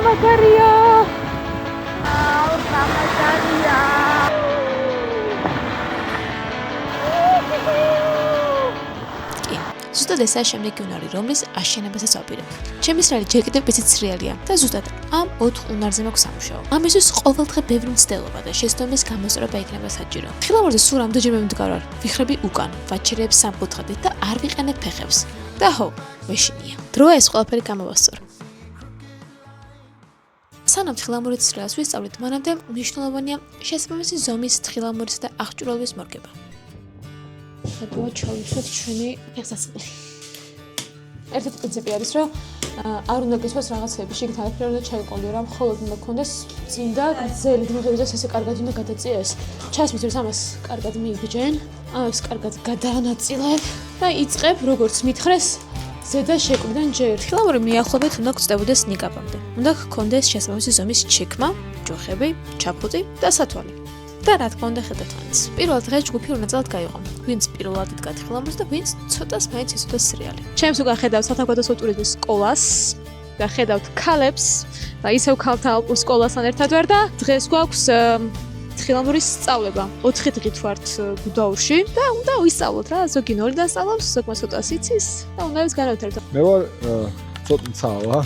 მაგარია. მაგარია. ზუსტად ესაა შემდეგი უნარი, რომლის აშენებასაც ვაპირებ. ჩემი სრიალი ჯერ კიდევ პიცით სრიალია და ზუსტად ამ 4 უნარზე მაქვს სამუშაო. ამისთვის ყოველდღე ბევრი მცდელობა და შეცდომის გამოსწორება იქნება საჭირო. ხილამურზე სულ რამდენჯერმე მდგარ ვარ, ვიხრები უკან, ვაჩერებს სამკუთხედით და არ ვიყენებ ფეხებს. და ხო, მეშინია. დროა ეს ყველაფერი გამოვასწორო. სანამ თხილამურით სრიალს ვისწავლით, მანამდე მნიშვნელოვანია შესაბამისი ზომის თხილამურისა და აღჭურვილობის მორგება. სადღაც ჩავიცოთ ჩვენი ფეხსაცმელი. ერთ-ერთი პრინციპი არის, რომ არ უნდა გესვას რაღაცები, შიგნით არაფერი უნდა ჩაიყვანო, რა მხოლოდ უნდა გქონდეს წინდა გრძელი დღეები და ესე კარგად უნდა გადაწიეს. ჩასმის დროს ამას კარგად მიიბჯენ, ამას კარგად გადაანაწილებ და იწყებ როგორც მითხრეს ზედა შეკვიდან ჯერ. ხილამური მიახლოებით უნდა გწდებოდეს ნიკაპამდე. უნდა გქონდეს შესაბამისი ზომის ჩიქმა, ჯოხები, ჩაფხუტი და სათვალე. და რა თქმა უნდა ხელთათვალიც. პირველ დღეს ჯგუფი ორ ნაწილად გაიყო. ვინც პირველად იდგა თხილამურს და ვინც ცოტას მაინც იცოდა სრიალი. ჩემს უკან ხედავთ სათავგადასავლო ტურიზმის სკოლას და ხედავთ ქალებს და ისევ ქალთა ალპურ სკოლასთან ერთად ვარ და დღეს გვაქვს თხილამურის სწავლება. 4 დღით ვართ გუდაურში და უნდა ვისწავლოთ რა, ზოგი 0 დასწავლობს, ზოგმა ცოტას იცის და უნდა ის განავთერდო. მე ვარ ცოტა ცავა,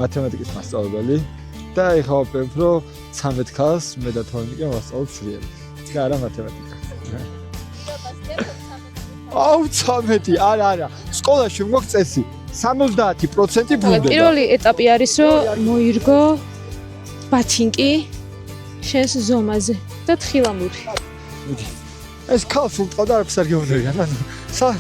მათემატიკის მასწავლებელი და ეხლა ვაპრებ რომ 13 ქალს მე და თორნიკე ვასწავლოთ სრიალი. და არა მათემატიკა. აუ 13, არა. სკოლაში მოგწ წესი 70% ბრუნდება. პირველი ეტაპი არის, რომ მოირგო ბათინკი შენს ზომაზე და თხილამური. ეს ქალს უტყავდა არაფერს არ გეუბნებიან. ანუ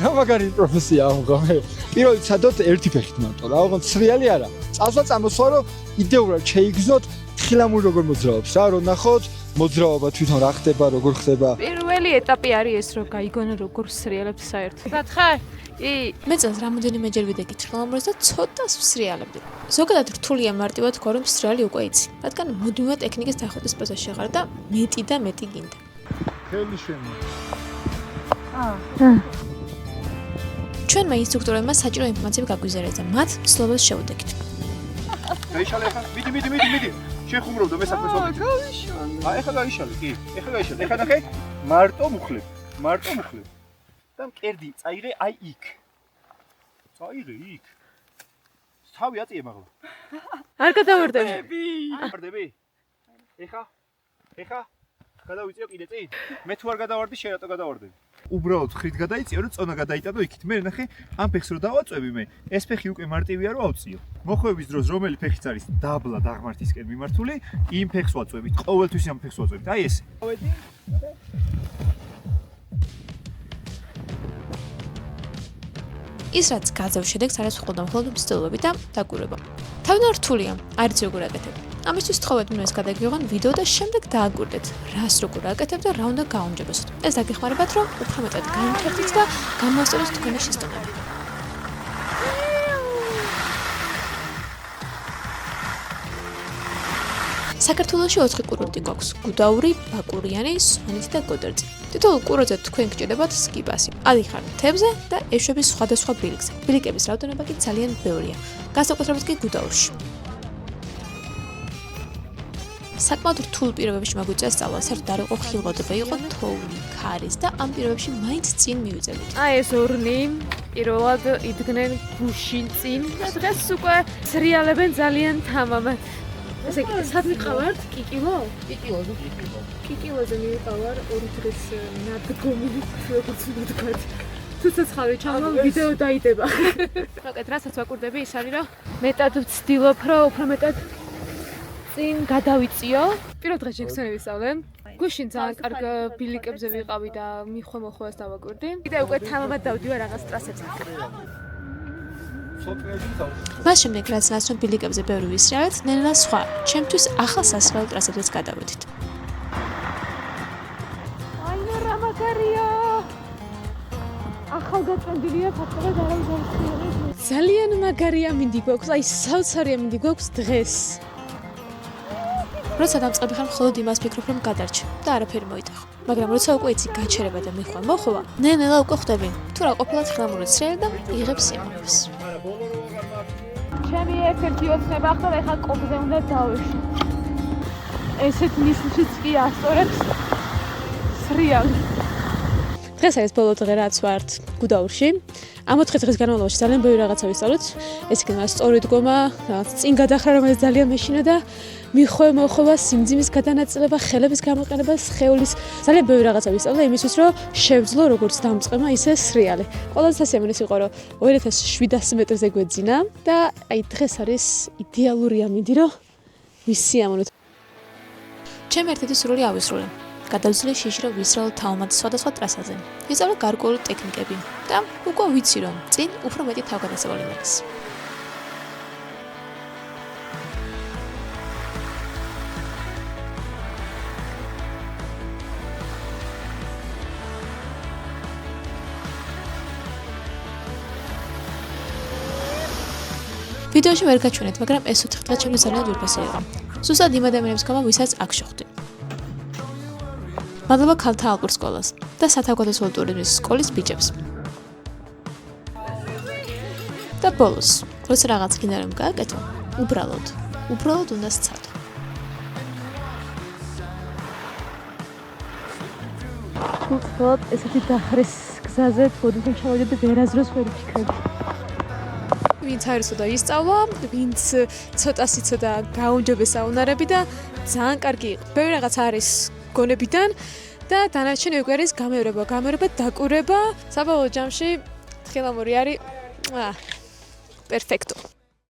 რა მაგარი პროფესია აღო მე. პირველი ცადოთ ერთი ფეხით მარტო რა, ოღონდ სრიალი არა. წავსვა წამოსვა რომ იდეურად შეიგზნოთ თხილამური როგორ მოძრაობს რა, რომ ნახოთ მოძრაობა თვითონ რა ხდება, როგორ ხდება. პირველი ეტაპი არის ეს, რომ გაიგონო როგორ სრიალებთ საერთოდ. გათხარ? კი. მე წელს რამოდენიმეჯერ ვიდექი თხილამურს და ცოტას ვსრიალებდი. ზოგადად რთულია მარტივად თქვა რომ სრიალი უკვე იცი, რადგან მუდმივად ტექნიკის დახვეწის პროცესში ხარ და მეტი და მეტი გინდა. ხელი შემო. ჩვენმა ინსტრუქტორებმა საჭირო ინფორმაციები გაგვიზარეს და მათ ცდილობას შევუდექით. გაიშალე ახლა. მიდი. შეხუმრობ და მე საქმეს ვაკეთებ. გაიშალე. ეხლა გაიშალე, კი. ეხლა გაიშალე. ეხლა ნახე, მარტო მუხლებ. და მკერდი წაიღე აი იქ. წაიღე იქ. თავი აწიე მაგლა. არ გადავარდები. ვარდები. ეხლა გადავიწიო კიდე წინ. მე თუ არ გადავარდი, შენ რატო გადავარდები? უბრალოდ ხრით გადაიწიო, რომ წონა გადაიტანო იქით. მე ნახე, ამ ფეხს რო დავაწვევი მე, ეს ფეხი უკვე მარტივია რომ ავწიო. მოხვევის დროს რომელი ფეხიც არის დაბლა დაღმართისკენ მიმართული, იმ ფეხს ვაწვევით. ყოველთვის ამ ფეხს ვაწვევით. აი ეს. ის რაც გაძევ შედეგს არის მხოლოდ მცდელობები და დაკვირვება. თავიდან რთულია, არ იცი როგორ აკეთებ. ამისთვის თხოვეთ მინოს გადაგიღონ ვიდეო და შემდეგ დააკვირდეთ, რას როგორ აკეთებ და რა უნდა გაუმჯობესოთ. ეს დაგეხმარებათ, რომ უფრო მეტად გაიმართეთ და გამოსწოროთ თქვენი შეცდომები. საქართველოში 4 კურორტი გვაქვს: გუდაური, ბაკურიანი, სვანეთი და გოდერძი. თითოეულ კურორტზე თქვენ გჭირდებათ სკიპასი. ადიხარ მთებზე და ეშვების სხვადასხვა ბილიკზე. ბილიკების რაოდენობა კი ძალიან ბევრია. განსაკუთრებით კი გუდაურში. საკმაოდ რთულ პირობებში მოგვიწია სწავლა, საერთოდ არ იყო ხილვადობა, იყო თოვლი, ქარის და ამ პირობებში მაინც წინ მივიძებდით. აი ეს ორნი პირველად იდგნენ გუშინ წინ და დღეს უკვე სრიალებენ ძალიან თამამად. ესე იგი, სად ვიყავართ? კიკილო? კიკილოზე მივიყავარ 2 დღის ნადგომი, როგორც ვთქვათ. ცოცხალე ჩამო ვიდეო დაიდება. რაკეთ, რასაც ვაკვირდები, ის არის, რომ მეტად ვცდილობ, რომ უფრო მეტად წინ გადავიწიო. პირველ დღეს ჯექსონები ვისწავლე. გუშინ ძალიან კარგ ბილიკებზე ვიყავი და მიხვემოხვას დავაკვირდი. კიდე უკვე თამამად დავდივარ რაღაც ტრასებზე. მას შემდეგ რაც ნაცნობ ბილიკებზე ბევრი ვისრიალეთ, ნელა სხვა, ჩემთვის ახალ სასრიალო ტრასებზეც გადავედით. აინა რა მაგარია! ახალგაწყვეტილია ფაქტობრივად არავის არ ძალიან მაგარია მინდი გვაქვს, აი საოცარია მინდი გვაქვს დღეს. როცა დამწყები ხარ, მხოლოდ იმას ფიქრობ, რომ გადარჩე და არაფერი მოიტახო. მაგრამ როცა უკვე იცი გაჩერება და მიხვა მოხვა, ნელა უკვე ხვდები, თუ რა ყოფილა თხილამური სრიალი და იღებს სიამოვნებას. ჩემი ერთ-ერთი ოცნება ახლა ეხლა კოპზე უნდა დავეშვი. ესეთ ნისლშიც კი ასწორებს სრიალი. დღეს არის ბოლო დღე რაც ვართ გუდაურში. ამ 4 დღის განმავლობაში ძალიან ბევრი რაღაცა ვისწავლეთ. ეს იქნება სწორი დგომა, რაღაც წინ გადახრა, რომელიც ძალიან მეშინა და მოხვება, სიმძიმის გადანაწილება, ხელების გამოყენება, სხეულის ძალიან ბევრი რაღაცა ვისწავლე იმისთვის, რომ შევძლო როგორც დამწყება, ისე სრიალი. ყველაზე სასიამოვნო იყო, რომ 2700 მეტრზე გვეძინა და აი დღეს არის იდეალური ამინდი, რომ ვისიამოვნოთ. ჩემი ერთ-ერთი სურვილი ავისრულე. გადავწყვიტე შეშირო ვისრალ თავმად სხვადასხვა ტრასაზე. ვისწავლე გარკვეული ტექნიკები და უკვე ვიცი რომ წინ უფრო მეტი თავგადასავალი მაქვს. ვიდეოში ვერ გაჩვენეთ, მაგრამ ეს 4 დღე ჩემთვის ძალიან ძვირფასი იყო. სუსტად იმ ადამიანებს გამო, ვისაც აქ შევხვდი. მადლობა ქალთა ალპურ სკოლას და სათავგადასავლო ტურიზმის სკოლის ბიჭებს. და ბოლოს, როცა რაღაც გინდა რომ გააკეთო, უბრალოდ უნდა სცადო. უბრალოდ ესეთი დახრეს გზაზე ბოდიშენ ჩავიდე და ვერაზროს ვერ ვფიქრები. ვინც არის ცოტა ისწავლა, ვინც ცოტა გაუნჯობესა უნარები და ძალიან კარგი იყო. ბევრი რაღაც არის გონებიდან და დანარჩენი უკვე არის გამეორება, დაკვირვება. საბოლოო ჯამში თხილამური არის პერფექტო.